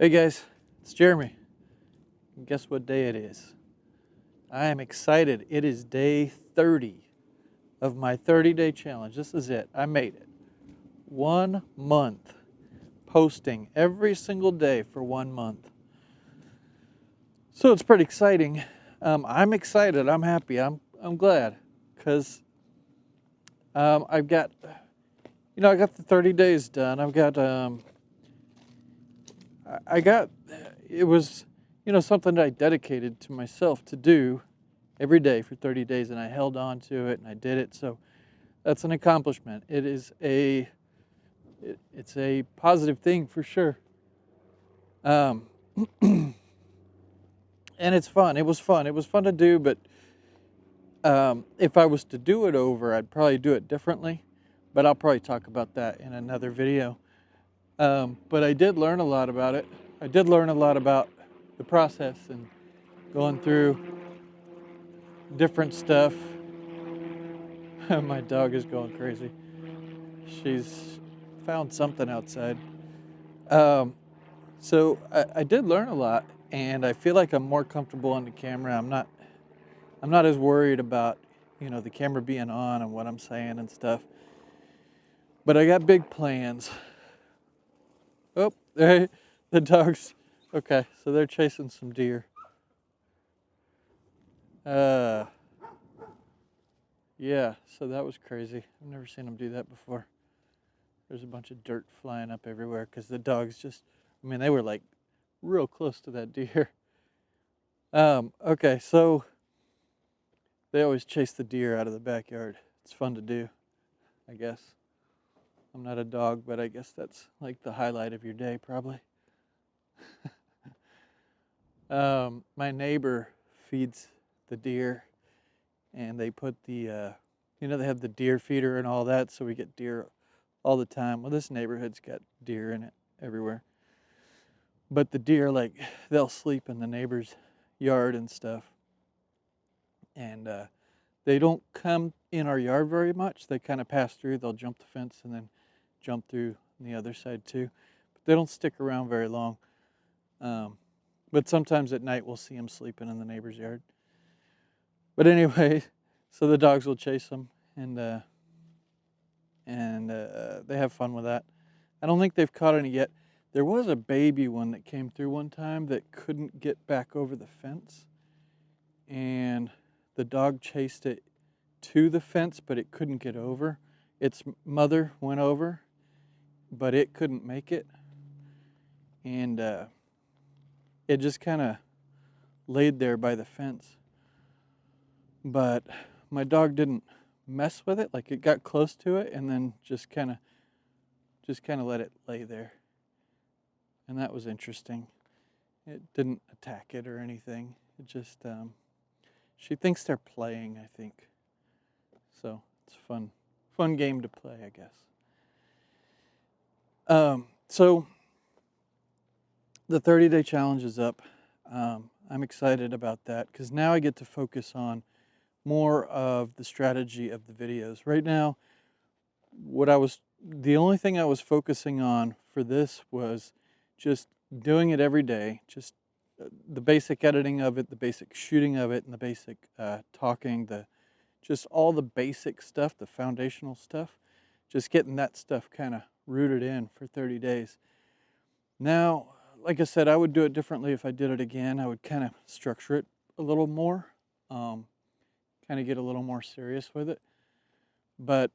Hey guys, it's Jeremy. And guess what day it is? I am excited. It is day 30 of my 30-day challenge. This is it. I made it. 1 month posting every single day for 1 month. So it's pretty exciting. I'm excited. I'm happy. I'm glad because I've got, I got the 30 days done. It was, something that I dedicated to myself to do every day for 30 days, and I held on to it and I did it. So that's an accomplishment. It's a positive thing for sure. Um, and it's fun. It was fun. It was fun to do, but if I was to do it over, I'd probably do it differently. But I'll probably talk about that in another video. But I did learn a lot about it. I did learn a lot about the process and going through different stuff. My dog is going crazy. She's found something outside. Um, so I did learn a lot, and I feel like I'm more comfortable on the camera. I'm not as worried about, the camera being on and what I'm saying and stuff. But I got big plans. Oh, the dogs. Okay, so they're chasing some deer. Yeah, so that was crazy. I've never seen them do that before. There's a bunch of dirt flying up everywhere because the dogs they were like real close to that deer. Okay, so they always chase the deer out of the backyard. It's fun to do, I guess. I'm not a dog, but I guess that's like the highlight of your day, probably. My neighbor feeds the deer, and they put they have the deer feeder and all that, so we get deer all the time. Well, this neighborhood's got deer in it everywhere. But the deer, they'll sleep in the neighbor's yard and stuff. And they don't come in our yard very much. They kind of pass through. They'll jump the fence and then jump through on the other side too. But they don't stick around very long. But sometimes at night we'll see them sleeping in the neighbor's yard. But anyway, so the dogs will chase them, and they have fun with that. I don't think they've caught any yet. There was a baby one that came through one time that couldn't get back over the fence, and the dog chased it to the fence, but it couldn't get over. Its mother went over, but it couldn't make it, and it just kind of laid there by the fence. But my dog didn't mess with it. Like, it got close to it and then just kind of let it lay there. And that was interesting. It didn't attack it or anything. It just, she thinks they're playing, I think. So it's fun game to play, I guess. So the 30-day challenge is up. I'm excited about that because now I get to focus on more of the strategy of the videos. Right now, the only thing I was focusing on for this was just doing it every day, just the basic editing of it, the basic shooting of it, and the basic talking, just all the basic stuff, the foundational stuff, just getting that stuff kind of rooted in for 30 days. Now, like I said, I would do it differently if I did it again. I would kind of structure it a little more, kind of get a little more serious with it. But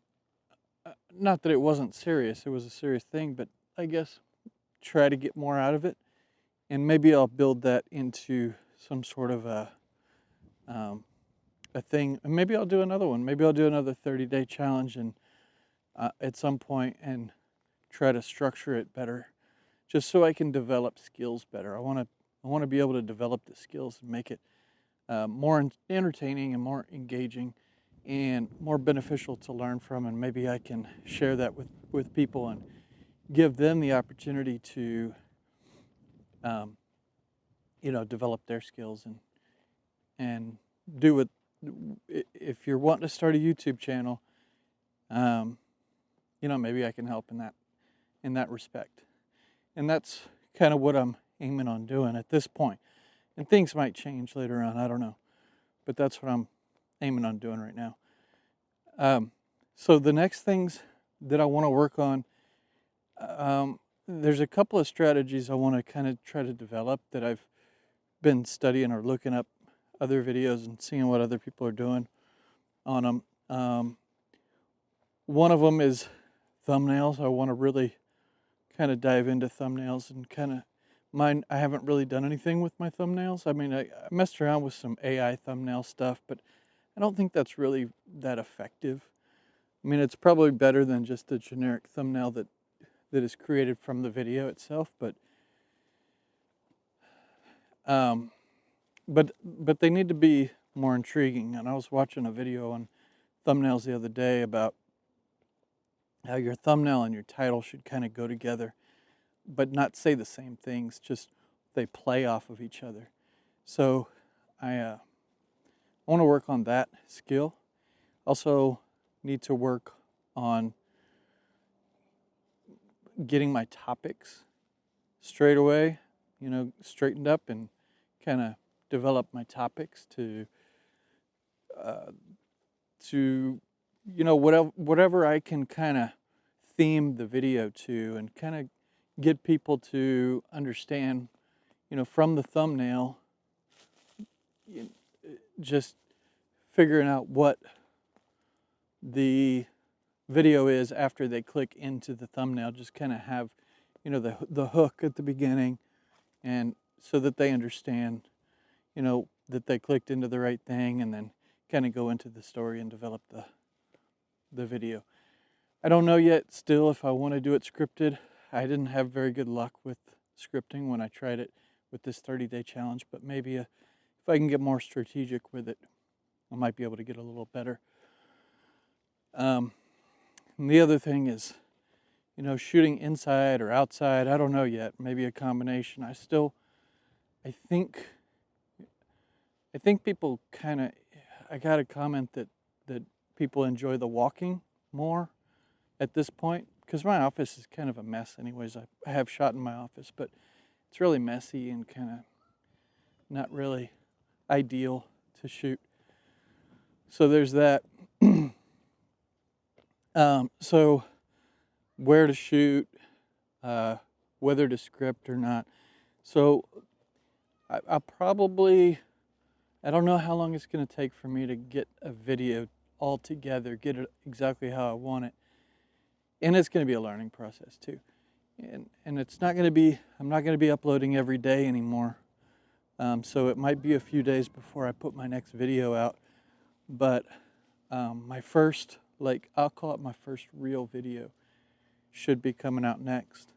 not that it wasn't serious, it was a serious thing, but I guess try to get more out of it. And maybe I'll build that into some sort of a thing. And maybe I'll do another one. Maybe I'll do another 30-day challenge and at some point and try to structure it better, just so I can develop skills better. I want to be able to develop the skills and make it more entertaining and more engaging and more beneficial to learn from. And maybe I can share that with people and give them the opportunity to develop their skills and do what, if you're wanting to start a YouTube channel, maybe I can help in that respect. And that's kind of what I'm aiming on doing at this point. And things might change later on, I don't know. But that's what I'm aiming on doing right now. So the next things that I want to work on, there's a couple of strategies I want to kind of try to develop that I've been studying or looking up other videos and seeing what other people are doing on them. One of them is thumbnails. I want to really kind of dive into thumbnails and kind of mine. I haven't really done anything with my thumbnails. I mean, I messed around with some AI thumbnail stuff, but I don't think that's really that effective. I mean, it's probably better than just the generic thumbnail that is created from the video itself, but they need to be more intriguing. And I was watching a video on thumbnails the other day about how your thumbnail and your title should kind of go together, but not say the same things, just they play off of each other. So I want to work on that skill. Also need to work on getting my topics straight away, straightened up, and kind of develop my topics to whatever I can kind of theme the video to, and kind of get people to understand, from the thumbnail, just figuring out what the video is after they click into the thumbnail. Just kind of have, the hook at the beginning, and so that they understand, that they clicked into the right thing, and then kind of go into the story and develop the video. I don't know yet still if I want to do it scripted. I didn't have very good luck with scripting when I tried it with this 30-day challenge, but maybe if I can get more strategic with it, I might be able to get a little better. And the other thing is, shooting inside or outside. I don't know yet. Maybe a combination. I think people kind of, I got a comment that people enjoy the walking more at this point, because my office is kind of a mess anyways. I have shot in my office, but it's really messy and kind of not really ideal to shoot. So there's that. So where to shoot, whether to script or not. So I don't know how long it's going to take for me to get a video all together, get it exactly how I want it. And it's going to be a learning process too. And it's not going to be, I'm not going to be uploading every day anymore. So it might be a few days before I put my next video out. But my first, I'll call it my first real video, should be coming out next.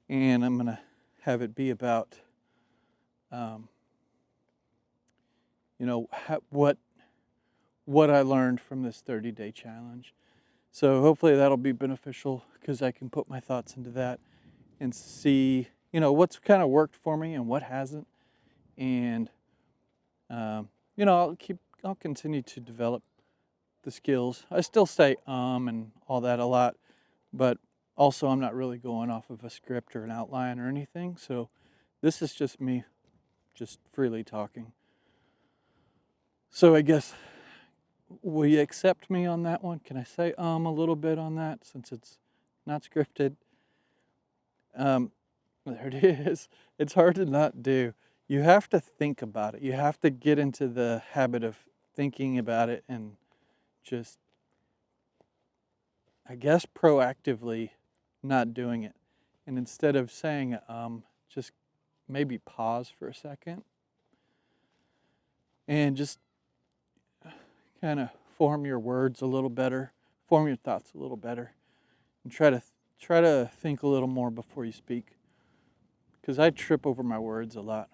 And I'm going to have it be about, what I learned from this 30-day challenge. So hopefully that'll be beneficial, because I can put my thoughts into that and see, what's kind of worked for me and what hasn't. And, I'll continue to develop the skills. I still say and all that a lot, but also I'm not really going off of a script or an outline or anything. So this is just me just freely talking. So I guess, will you accept me on that one? Can I say a little bit on that, since it's not scripted? There it is. It's hard to not do. You have to think about it. You have to get into the habit of thinking about it, and just, I guess, proactively not doing it. And instead of saying just maybe pause for a second and just kind of form your words a little better, form your thoughts a little better, and try to think a little more before you speak, because I trip over my words a lot.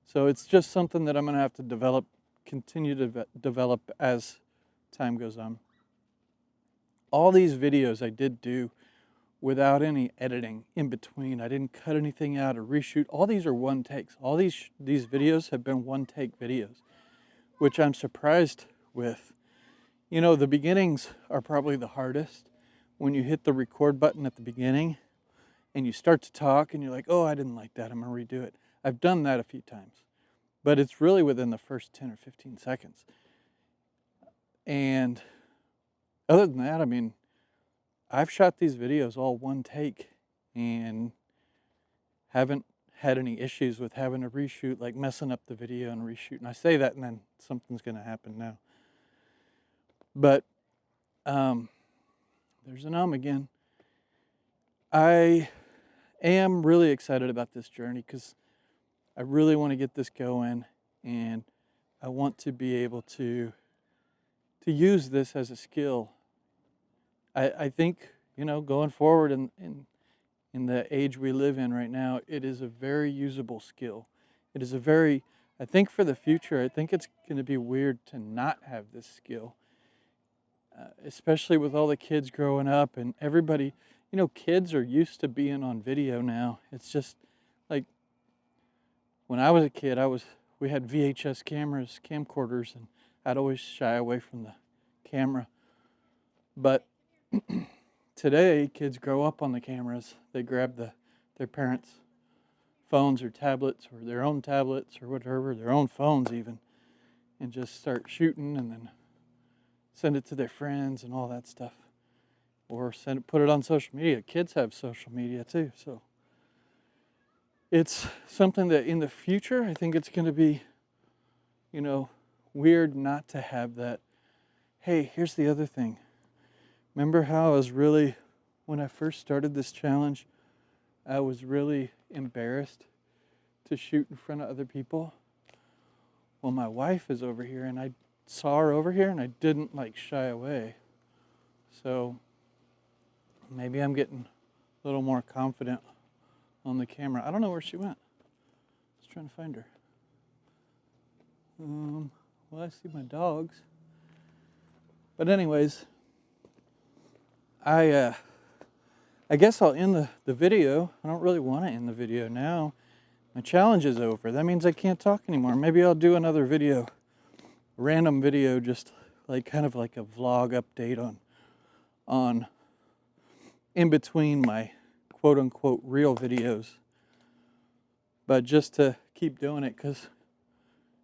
So it's just something that I'm going to have to continue to develop as time goes on. All these videos I did do without any editing in between. I didn't cut anything out or reshoot. All these are one takes. All these videos have been one take videos, which I'm surprised with. The beginnings are probably the hardest. When you hit the record button at the beginning and you start to talk and you're like, oh, I didn't like that, I'm gonna redo it. I've done that a few times, but it's really within the first 10 or 15 seconds. And other than that, I mean, I've shot these videos all one take and haven't had any issues with having to reshoot, like messing up the video and reshoot. And I say that and then something's gonna happen now. But there's an again. I am really excited about this journey because I really want to get this going, and I want to be able to use this as a skill. I think, you know, going forward in the age we live in right now, it is a very usable skill. It is a very, I think for the future, I think it's going to be weird to not have this skill. Especially with all the kids growing up and everybody, you know, kids are used to being on video now. It's just like when I was a kid, we had VHS cameras, camcorders, and I'd always shy away from the camera. But today, kids grow up on the cameras. They grab their parents' phones or tablets or their own tablets or whatever, their own phones even, and just start shooting and then send it to their friends and all that stuff. Or put it on social media. Kids have social media too, so it's something that in the future, I think it's going to be, you know, weird not to have that. Hey, here's the other thing. Remember how I was really, when I first started this challenge, I was really embarrassed to shoot in front of other people? Well, my wife is over here, and I saw her over here, and I didn't like shy away. So maybe I'm getting a little more confident on the camera. I don't know where she went. I was trying to find her. Well, I see my dogs. But anyways, I guess I'll end the video. I don't really want to end the video now. My challenge is over. That means I can't talk anymore. Maybe I'll do another video, a random video, just like kind of like a vlog update on in between my quote unquote real videos. But just to keep doing it because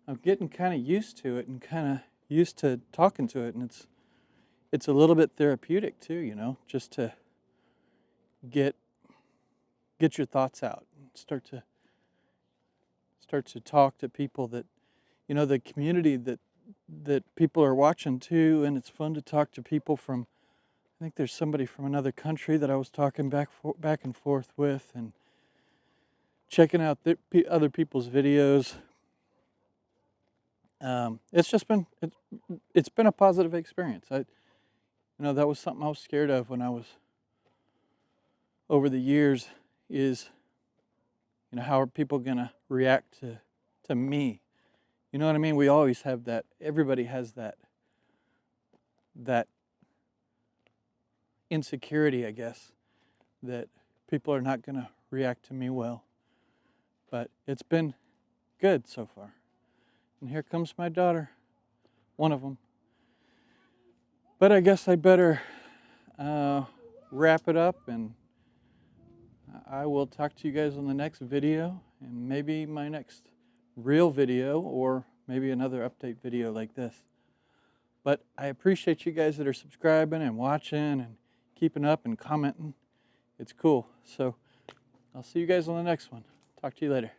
I'm getting kind of used to it and kind of used to talking to it, and it's a little bit therapeutic too, you know, just to get your thoughts out and start to talk to people that, you know, the community that people are watching too. And it's fun to talk to people from, I think there's somebody from another country that I was talking back and forth with, and checking out other people's videos. It's just been it's been a positive experience. You know, that was something I was scared of when I was over the years, is, you know, how are people gonna react to me? You know what I mean? We always have that. Everybody has that insecurity, I guess, that people are not gonna react to me well. But it's been good so far. And here comes my daughter, one of them. But I guess I better wrap it up, and I will talk to you guys on the next video, and maybe my next real video, or maybe another update video like this. But I appreciate you guys that are subscribing and watching and keeping up and commenting. It's cool. So I'll see you guys on the next one. Talk to you later.